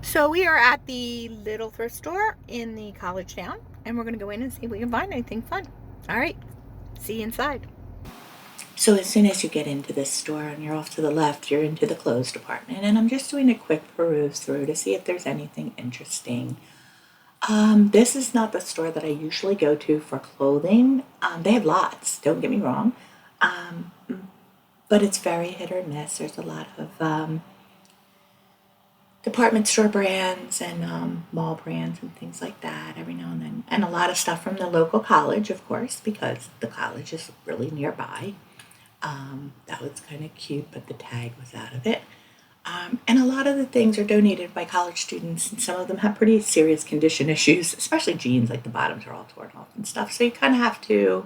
So we are at the little thrift store in the college town, and we're going to go in and see if we can find anything fun. All right, see you inside. So as soon as you get into this store and you're off to the left, you're into the clothes department. And I'm just doing a quick peruse through to see if there's anything interesting. This is not the store that I usually go to for clothing. They have lots, don't get me wrong. Um, but it's very hit or miss. There's a lot of department store brands and mall brands and things like that every now and then. And a lot of stuff from the local college, of course, because the college is really nearby. That was kind of cute, but the tag was out of it. And a lot of the things are donated by college students, and some of them have pretty serious condition issues, especially jeans, like the bottoms are all torn off and stuff. So you kind of have to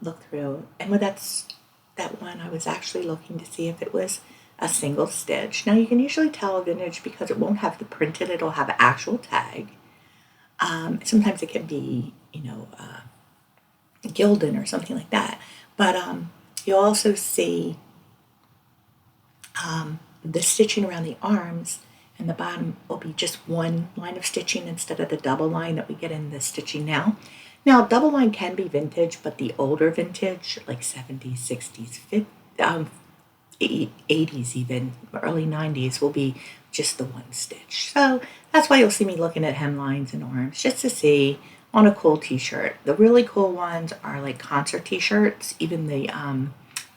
look through. And with that one, I was actually looking to see if it was a single stitch. Now you can usually tell a vintage because it won't have the printed; it'll have an actual tag. Sometimes it can be, Gildan or something like that. But you'll also see the stitching around the arms, and the bottom will be just one line of stitching instead of the double line that we get in the stitching now. Now, double line can be vintage, but the older vintage, like 70s, 60s, 50s, 80s, even early 90s, will be just the one stitch. So that's why you'll see me looking at hemlines and arms just to see on a cool t-shirt. The really cool ones are like concert t-shirts, even the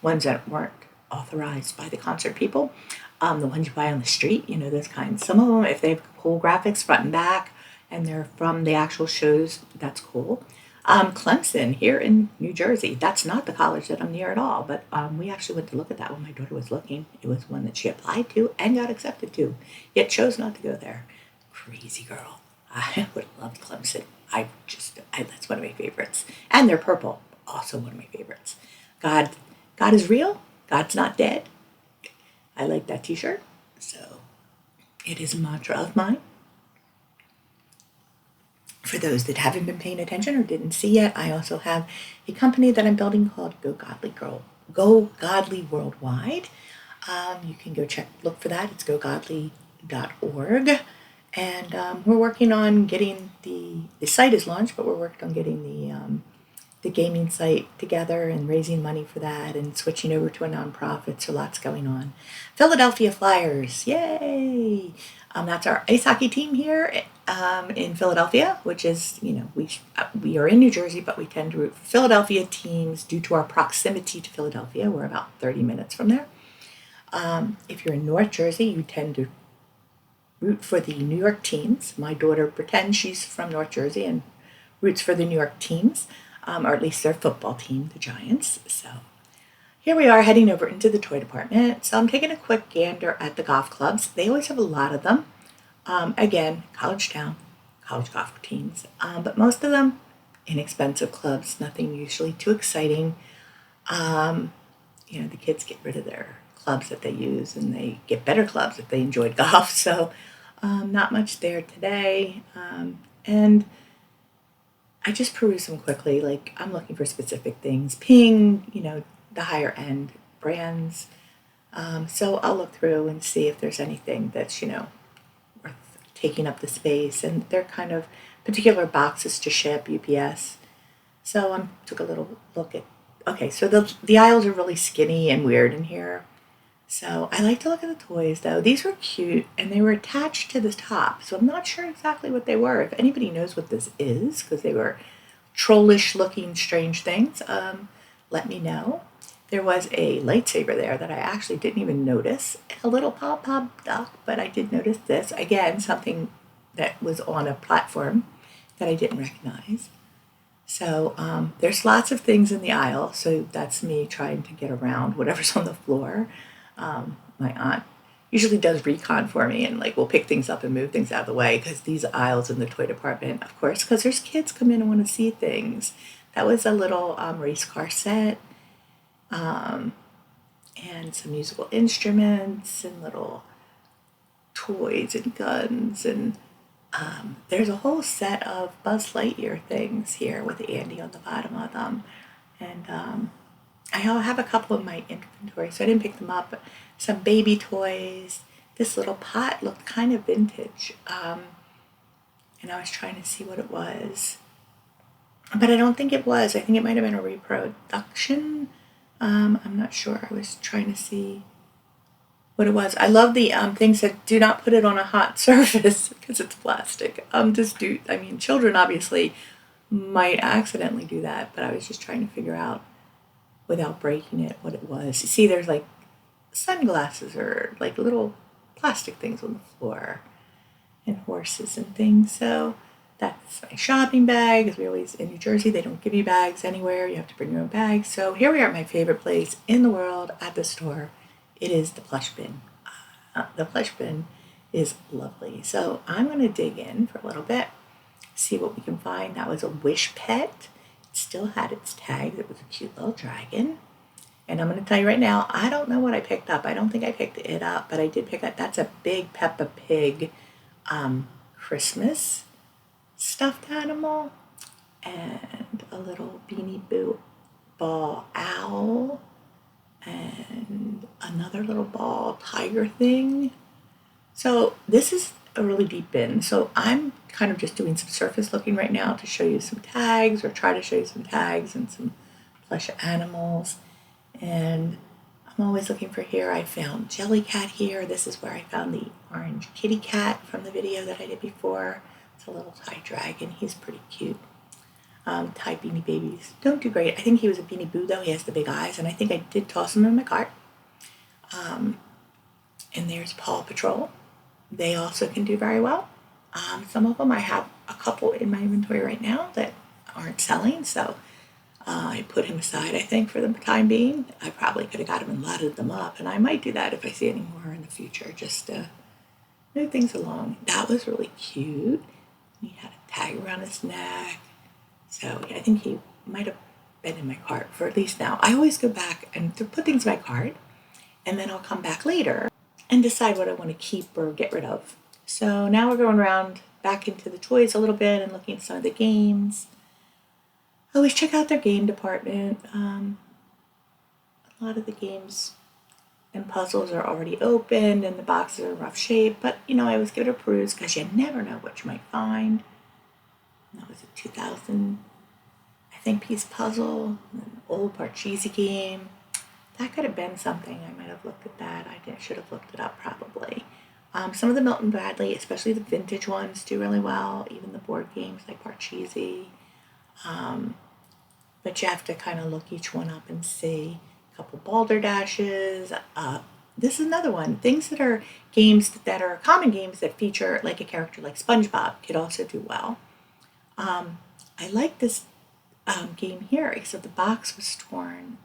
ones that weren't authorized by the concert people. The ones you buy on the street, those kinds. Some of them, if they have cool graphics front and back and they're from the actual shows, that's cool. Clemson here in New Jersey. That's not the college that I'm near at all, but we actually went to look at that when my daughter was looking. It was one that she applied to and got accepted to, yet chose not to go there. Crazy girl. I would have loved Clemson. That's one of my favorites. And they're purple, also one of my favorites. God, God is real. God's not dead. I like that T-shirt, so it is a mantra of mine. For those that haven't been paying attention or didn't see yet, I also have a company that I'm building called Go Godly Worldwide. You can go look for that. It's gogodly.org. And we're working on getting the site is launched, but we're working on getting the gaming site together and raising money for that and switching over to a nonprofit. So lots going on. Philadelphia Flyers, yay! That's our ice hockey team here in Philadelphia, which is, we are in New Jersey, but we tend to root for Philadelphia teams due to our proximity to Philadelphia. We're about 30 minutes from there. If you're in North Jersey, you tend to root for the New York teams. My daughter pretends she's from North Jersey and roots for the New York teams, or at least their football team, the Giants. So here we are heading over into the toy department. So I'm taking a quick gander at the golf clubs. They always have a lot of them. Again, college town, college golf teams, but most of them inexpensive clubs, nothing usually too exciting. The kids get rid of their clubs that they use and they get better clubs if they enjoyed golf. So not much there today. And I just peruse them quickly. Like I'm looking for specific things. Ping, the higher end brands. So I'll look through and see if there's anything that's, worth taking up the space. And they're kind of particular boxes to ship, UPS. So I took a little look at. Okay, so the aisles are really skinny and weird in here. So I like to look at the toys though. These were cute and they were attached to the top. So I'm not sure exactly what they were. If anybody knows what this is, because they were trollish looking strange things, let me know. There was a lightsaber there that I actually didn't even notice. A little pop duck, but I did notice this. Again, something that was on a platform that I didn't recognize. So there's lots of things in the aisle. So that's me trying to get around whatever's on the floor. My aunt usually does recon for me and like we'll pick things up and move things out of the way because these aisles in the toy department, of course, because there's kids come in and want to see things. That was a little race car set and some musical instruments and little toys and guns and there's a whole set of Buzz Lightyear things here with Andy on the bottom of them. And I have a couple in my inventory, so I didn't pick them up. But some baby toys, this little pot looked kind of vintage. And I was trying to see what it was. But I don't think it was. I think it might have been a reproduction. I'm not sure. I was trying to see what it was. I love the things that do not put it on a hot surface because it's plastic. Children obviously might accidentally do that, but I was just trying to figure out without breaking it what it was. You see, there's like sunglasses or like little plastic things on the floor and horses and things. So that's my shopping bag. As we always in New Jersey, they don't give you bags anywhere. You have to bring your own bag. So here we are at my favorite place in the world at the store. It is the plush bin. The plush bin is lovely. So I'm going to dig in for a little bit, see what we can find. That was a Wish pet. It still had its tags. It was a cute little dragon. And I'm going to tell you right now, I don't know what I picked up. I don't think I picked it up, but I did pick up, that's a big Peppa Pig Christmas stuffed animal, and a little Beanie Boo ball owl, and another little ball tiger thing. So this is a really deep bin. So I'm kind of just doing some surface looking right now to show you some tags, or try to show you some tags and some plush animals. And I'm always looking for here. I found Jellycat here. This is where I found the orange kitty cat from the video that I did before. It's a little Thai dragon. He's pretty cute. Thai Beanie Babies don't do great. I think he was a Beanie Boo though. He has the big eyes, and I think I did toss him in my cart. And there's Paw Patrol. They also can do very well. Some of them, I have a couple in my inventory right now that aren't selling, so I put him aside, I think, for the time being. I probably could have got him and loaded them up, and I might do that if I see any more in the future, just to move things along. That was really cute. He had a tag around his neck. So I think he might have been in my cart for at least now. I always go back and to put things in my cart, and then I'll come back later and decide what I want to keep or get rid of. So now we're going around back into the toys a little bit and looking at some of the games. I always check out their game department. A lot of the games and puzzles are already opened and the boxes are in rough shape, but I always give it a peruse because you never know what you might find. And that was a 2000, I think, piece puzzle, an old Parcheesi game. That could have been something. I might have looked at that. Should have looked it up probably. Some of the Milton Bradley, especially the vintage ones, do really well. Even the board games like Parcheesi. But you have to kind of look each one up and see. A couple Balderdashes. This is another one. Things that are games that are common games that feature like a character like SpongeBob could also do well. I like this game here, except the box was torn.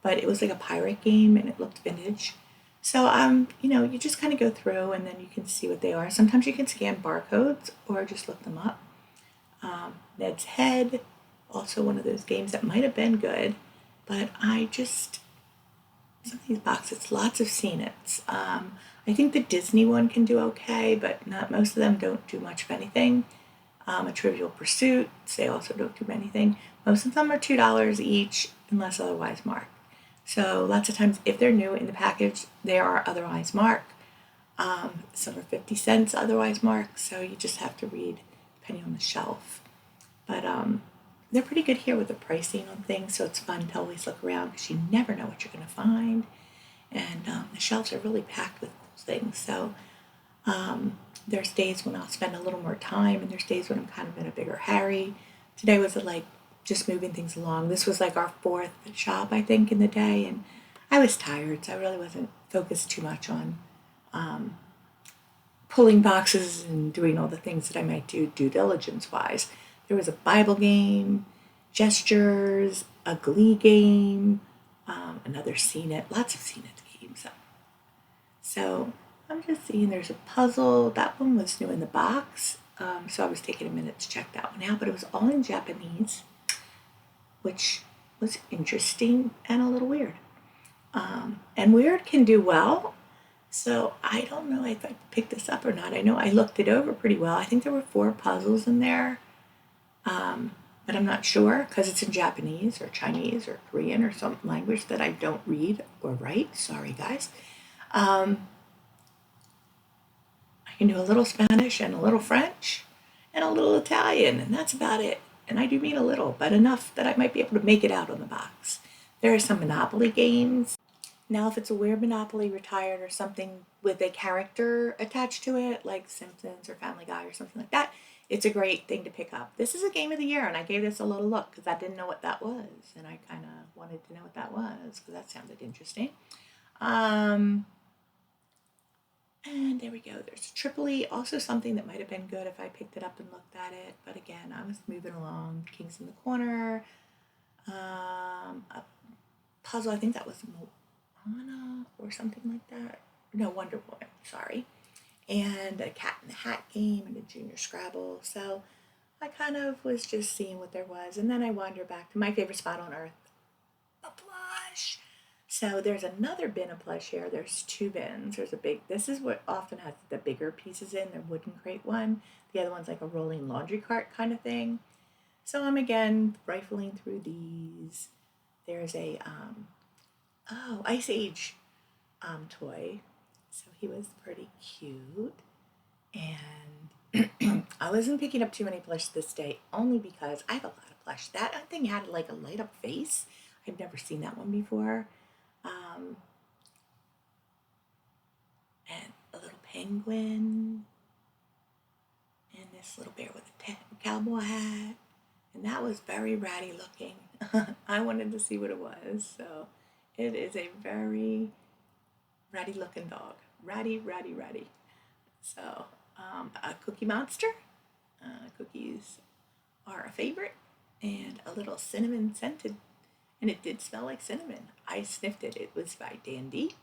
But it was like a pirate game and it looked vintage. So, you just kind of go through and then you can see what they are. Sometimes you can scan barcodes or just look them up. Ned's Head, also one of those games that might have been good, but some of these boxes, lots of seen it. I think the Disney one can do okay, but not most of them don't do much of anything. A Trivial Pursuit, they also don't do anything. Most of them are $2 each, unless otherwise marked. So lots of times, if they're new in the package, they are otherwise marked. Some are 50 cents otherwise marked, so you just have to read depending on the shelf. But they're pretty good here with the pricing on things, so it's fun to always look around because you never know what you're going to find. And the shelves are really packed with cool things. So there's days when I'll spend a little more time, and there's days when I'm kind of in a bigger hurry. Today was like just moving things along. This was like our fourth shop, I think, in the day, and I was tired, so I really wasn't focused too much on pulling boxes and doing all the things that I might do due diligence-wise. There was a Bible game, gestures, a Glee game, another Seen It, lots of Seen It games. So I'm just seeing there's a puzzle. That one was new in the box, so I was taking a minute to check that one out, but it was all in Japanese, which was interesting and a little weird. And weird can do well, so I don't know if I picked this up or not. I know I looked it over pretty well. I think there were 4 puzzles in there, but I'm not sure because it's in Japanese or Chinese or Korean or some language that I don't read or write. Sorry, guys. can do a little Spanish and a little French and a little Italian, and that's about it. And I do mean a little, but enough that I might be able to make it out on the box. There are some Monopoly games. Now, if it's a weird Monopoly retired or something with a character attached to it, like Simpsons or Family Guy or something like that, it's a great thing to pick up. This is a game of the year, and I gave this a little look because I didn't know what that was, and I kind of wanted to know what that was because that sounded interesting. Um, and there we go. There's Tripoli, also something that might have been good if I picked it up and looked at it. But again, I was moving along. Kings in the Corner, a puzzle. I think that was Moana or something like that. No, Wonder Woman. Sorry. And a Cat in the Hat game and a Junior Scrabble. So I kind of was just seeing what there was, and then I wandered back to my favorite spot on earth, a plush. So there's another bin of plush here. There's two bins. There's a big, this is what often has the bigger pieces in, the wooden crate one. The other one's like a rolling laundry cart kind of thing. So I'm again rifling through these. There's a, Ice Age toy. So he was pretty cute. And I wasn't picking up too many plush this day only because I have a lot of plush. That thing had like a light up face. I've never seen that one before. And a little penguin, and this little bear with a cowboy hat, and that was very ratty looking. I wanted to see what it was, so it is a very ratty looking dog. Ratty, ratty, ratty. So, a Cookie Monster. Cookies are a favorite, and a little cinnamon scented, and it did smell like cinnamon. I sniffed it. It was by Dandy.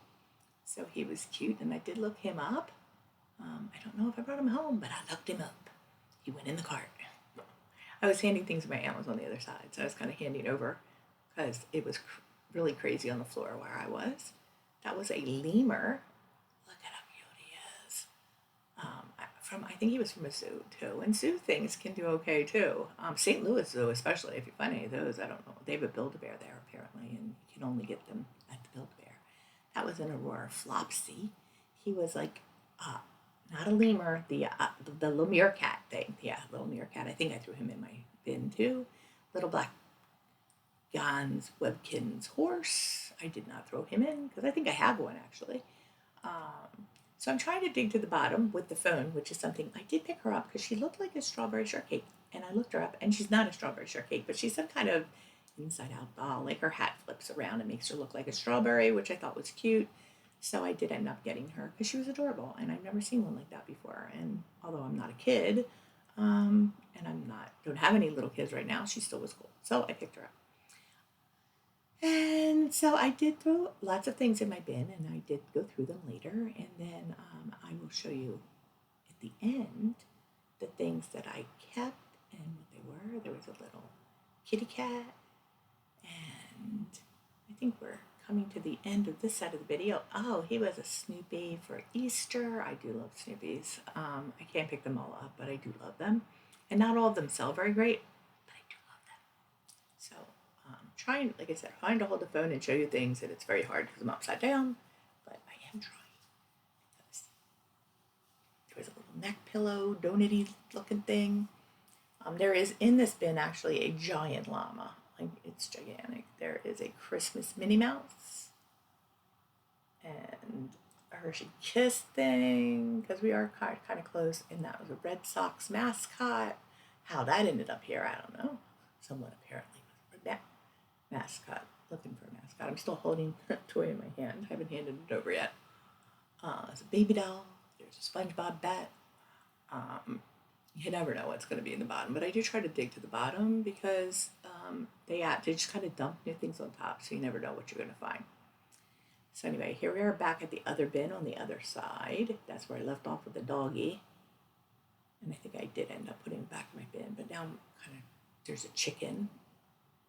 So he was cute, and I did look him up. I don't know if I brought him home, but I looked him up. He went in the cart. I was handing things to my aunt was on the other side, so I was kind of handing over because it was really crazy on the floor where I was. That was a lemur. Look at how cute he is. I think he was from a zoo too, and zoo things can do okay too. St. Louis Zoo, especially if you find any of those, I don't know. They have a Build-A-Bear there apparently, and you can only get them at the Build-A-Bear. That was an Aurora Flopsy. He was like, not a lemur, the little meerkat thing. Yeah, little meerkat. I think I threw him in my bin too. Little black Jan's Webkin's horse. I did not throw him in because I think I have one actually. So I'm trying to dig to the bottom with the phone, which is something I did pick her up because she looked like a strawberry shortcake. And I looked her up, and she's not a strawberry shortcake, but she's some kind of inside out doll. Like her hat flips around and makes her look like a strawberry, which I thought was cute. So I did end up getting her because she was adorable, and I've never seen one like that before. And although I'm not a kid, and don't have any little kids right now, she still was cool. So I picked her up. And so I did throw lots of things in my bin, and I did go through them later. And then I will show you at the end the things that I kept and what they were. There was a little kitty cat, and I think we're coming to the end of this side of the video. Oh, he was a Snoopy for Easter. I do love Snoopies. I can't pick them all up, but I do love them. And not all of them sell very great, but I do love them. So trying, like I said, trying to hold the phone and show you things, and it's very hard because I'm upside down, but I am trying. There was a little neck pillow, donut-y looking thing. There is in this bin actually a giant llama. Like, it's gigantic. There is a Christmas Minnie Mouse and a Hershey Kiss thing because we are kind of close. And that was a Red Sox mascot. How that ended up here, I don't know. Someone apparently was a mascot, looking for a mascot. I'm still holding a toy in my hand. I haven't handed it over yet. There's a baby doll. There's a SpongeBob bat. You never know what's going to be in the bottom, but I do try to dig to the bottom because they just kind of dump new things on top, so you never know what you're going to find. So anyway, here we are back at the other bin on the other side. That's where I left off with the doggy, and I think I did end up putting it back in my bin, but now there's a chicken.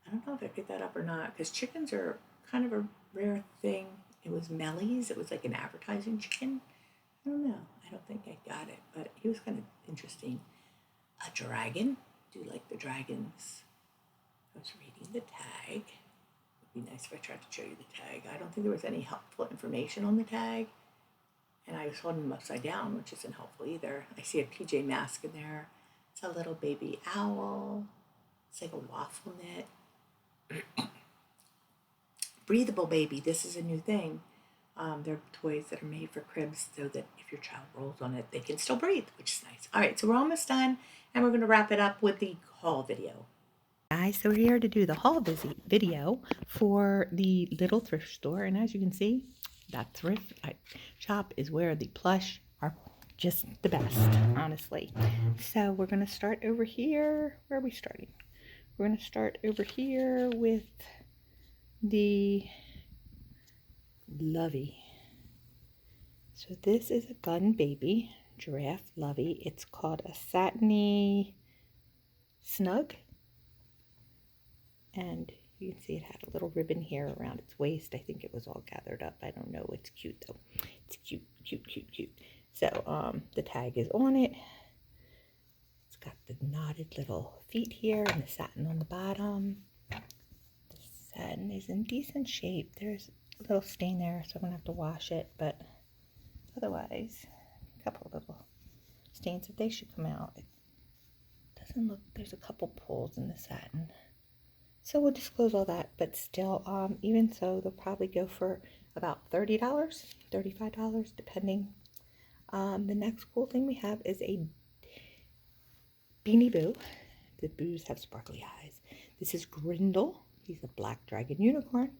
I don't know if I picked that up or not, because chickens are kind of a rare thing. It was Melly's. It was like an advertising chicken. I don't know. I don't think I got it, but he was kind of interesting. A dragon. Do you like the dragons? I was reading the tag. It would be nice if I tried to show you the tag. I don't think there was any helpful information on the tag. And I was holding them upside down, which isn't helpful either. I see a PJ Masks in there. It's a little baby owl. It's like a waffle knit. Breathable baby. This is a new thing. They're toys that are made for cribs so that if your child rolls on it, they can still breathe, which is nice. All right, so we're almost done, and we're going to wrap it up with the haul video. Guys, so we're here to do the haul video for the little thrift store, and as you can see, that thrift shop is where the plush are just the best, honestly. So we're going to start over here. Where are we starting? We're going to start over here with the Lovey. So this is a gun baby giraffe Lovey. It's called a satiny snug, and you can see it had a little ribbon here around its waist. I think it was all gathered up. I don't know. It's cute though. It's cute, cute, cute, cute. So the tag is on it. It's got the knotted little feet here and the satin on the bottom. The satin is in decent shape. There's a little stain there, so I'm gonna have to wash it, but otherwise, a couple of little stains, if they should come out. It doesn't look, there's a couple pulls in the satin. So we'll disclose all that, but still, even so, they'll probably go for about $30, $35, depending. The next cool thing we have is a Beanie Boo. The Boos have sparkly eyes. This is Grindel. He's a black dragon unicorn.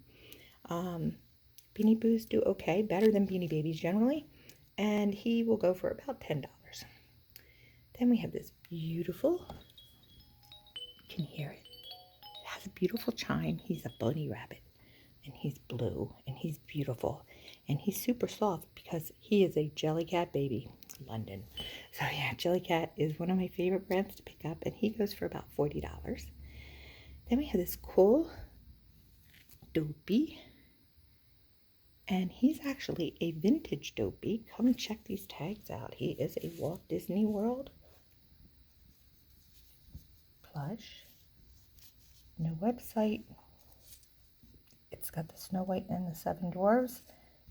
Beanie Boos do okay, better than Beanie Babies generally, and he will go for about $10. Then we have this beautiful, you can hear it. It has a beautiful chime. He's a bunny rabbit, and he's blue, and he's beautiful, and he's super soft because he is a Jellycat baby. It's London. So yeah, Jellycat is one of my favorite brands to pick up, and he goes for about $40. Then we have this cool Dopey, and he's actually a vintage Dopey. Come and check these tags out. He is a Walt Disney World plush. No website. It's got the Snow White and the Seven Dwarfs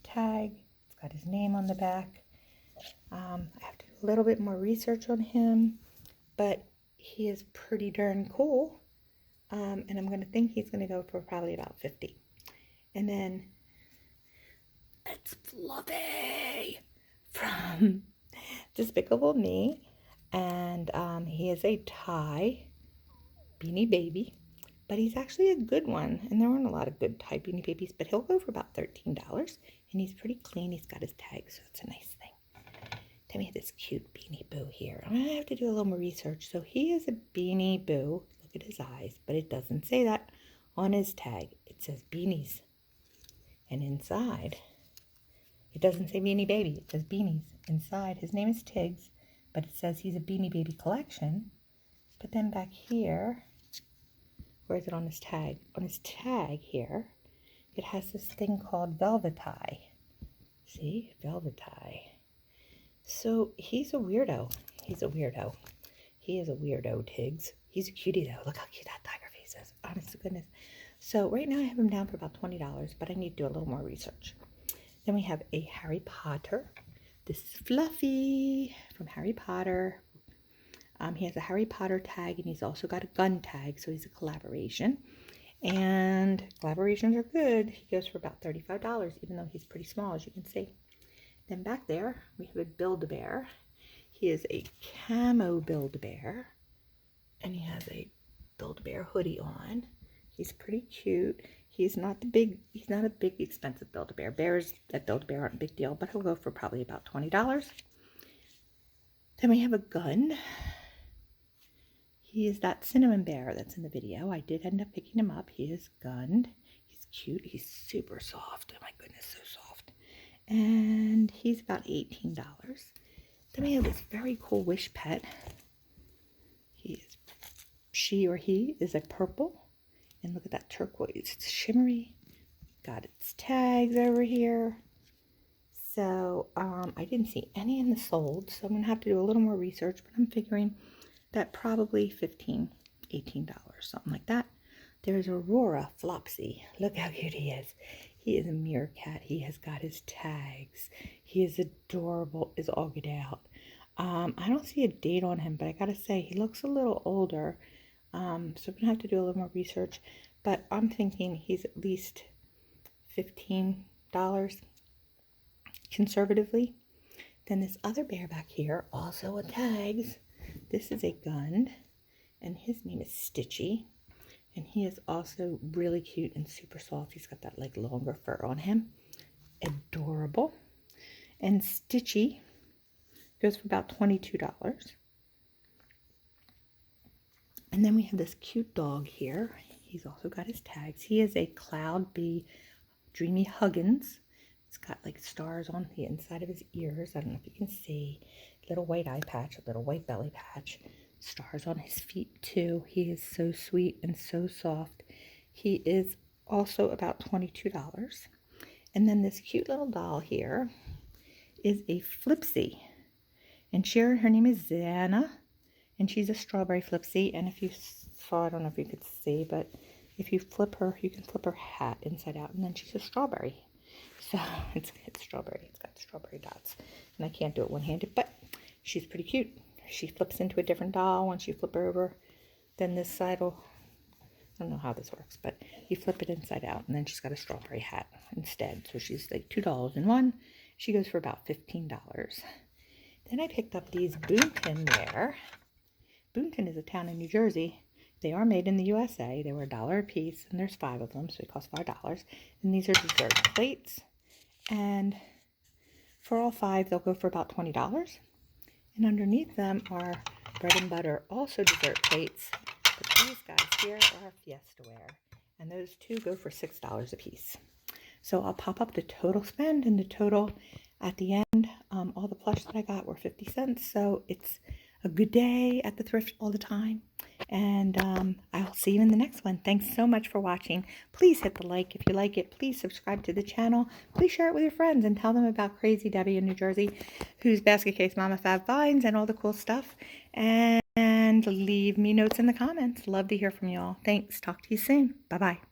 tag. It's got his name on the back. I have to do a little bit more research on him, but he is pretty darn cool. And I'm going to think he's going to go for probably about $50. And then it's Fluffy from Despicable Me, and he is a Thai Beanie Baby, but he's actually a good one, and there aren't a lot of good Thai Beanie Babies, but he'll go for about $13, and he's pretty clean. He's got his tag, so it's a nice thing. Then we have this cute Beanie Boo here. I'm going to have to do a little more research. So he is a Beanie Boo. Look at his eyes, but it doesn't say that on his tag. It says Beanies, and inside, it doesn't say Beanie Baby. It says Beanies. Inside, his name is Tiggs, but it says he's a Beanie Baby collection. But then back here, where is it on his tag? On his tag here, it has this thing called Velvetie. See? Velvetie. So he's a weirdo. He's a weirdo. He is a weirdo, Tiggs. He's a cutie, though. Look how cute that tiger face is. Honest to goodness. So right now I have him down for about $20, but I need to do a little more research. Then we have a Harry Potter. This is Fluffy from Harry Potter. He has a Harry Potter tag, and he's also got a gun tag, so he's a collaboration. And collaborations are good. He goes for about $35, even though he's pretty small, as you can see. Then back there, we have a Build-A-Bear. He is a camo Build-A-Bear, and he has a Build-A-Bear hoodie on. He's pretty cute. He's not a big expensive Build-A-Bear. Bears at Build-A-Bear aren't a big deal, but he'll go for probably about $20. Then we have a gun. He is that cinnamon bear that's in the video. I did end up picking him up. He is gunned. He's cute. He's super soft. Oh my goodness, so soft. And he's about $18. Then we have this very cool Wish pet. She or he is a purple. And look at that turquoise. It's shimmery. Got its tags over here. So I didn't see any in the sold, so I'm going to have to do a little more research, but I'm figuring that probably $15, $18, something like that. There's Aurora Flopsy. Look how cute he is. He is a meerkat. He has got his tags. He is adorable, is all get out. I don't see a date on him, but I gotta say, he looks a little older. So I'm gonna have to do a little more research, but I'm thinking he's at least $15 conservatively. Then this other bear back here, also with tags. This is a Gund, and his name is Stitchy. And he is also really cute and super soft. He's got that like longer fur on him. Adorable. And Stitchy goes for about $22. And then we have this cute dog here. He's also got his tags. He is a Cloud Bee Dreamy Huggins. It's got like stars on the inside of his ears. I don't know if you can see. Little white eye patch, a little white belly patch. Stars on his feet too. He is so sweet and so soft. He is also about $22. And then this cute little doll here is a Flipsy. And her name is Xana. And she's a strawberry Flipsy. And if you saw, I don't know if you could see, but if you flip her, you can flip her hat inside out. And then she's a strawberry. So it's strawberry. It's got strawberry dots. And I can't do it one-handed, but she's pretty cute. She flips into a different doll. Once you flip her over, then this side will, I don't know how this works, but you flip it inside out, and then she's got a strawberry hat instead. So she's like $2 in one. She goes for about $15. Then I picked up these Boonton there. Boonton is a town in New Jersey. They are made in the USA. They were $1 a piece, and there's 5 of them, so they cost $5. And these are dessert plates. And for all 5, they'll go for about $20. And underneath them are bread and butter, also dessert plates. But these guys here are Fiestaware. And those 2 go for $6 a piece. So I'll pop up the total spend and the total at the end. All the plush that I got were 50 cents. So it's a good day at the thrift all the time. And I'll see you in the next one. Thanks so much for watching. Please hit the like if you like it. Please subscribe to the channel. Please share it with your friends and tell them about Crazy Debbie in New Jersey, who's Basket Case Mama Fab finds and all the cool stuff. And leave me notes in the comments. Love to hear from you all. Thanks. Talk to you soon. Bye-bye.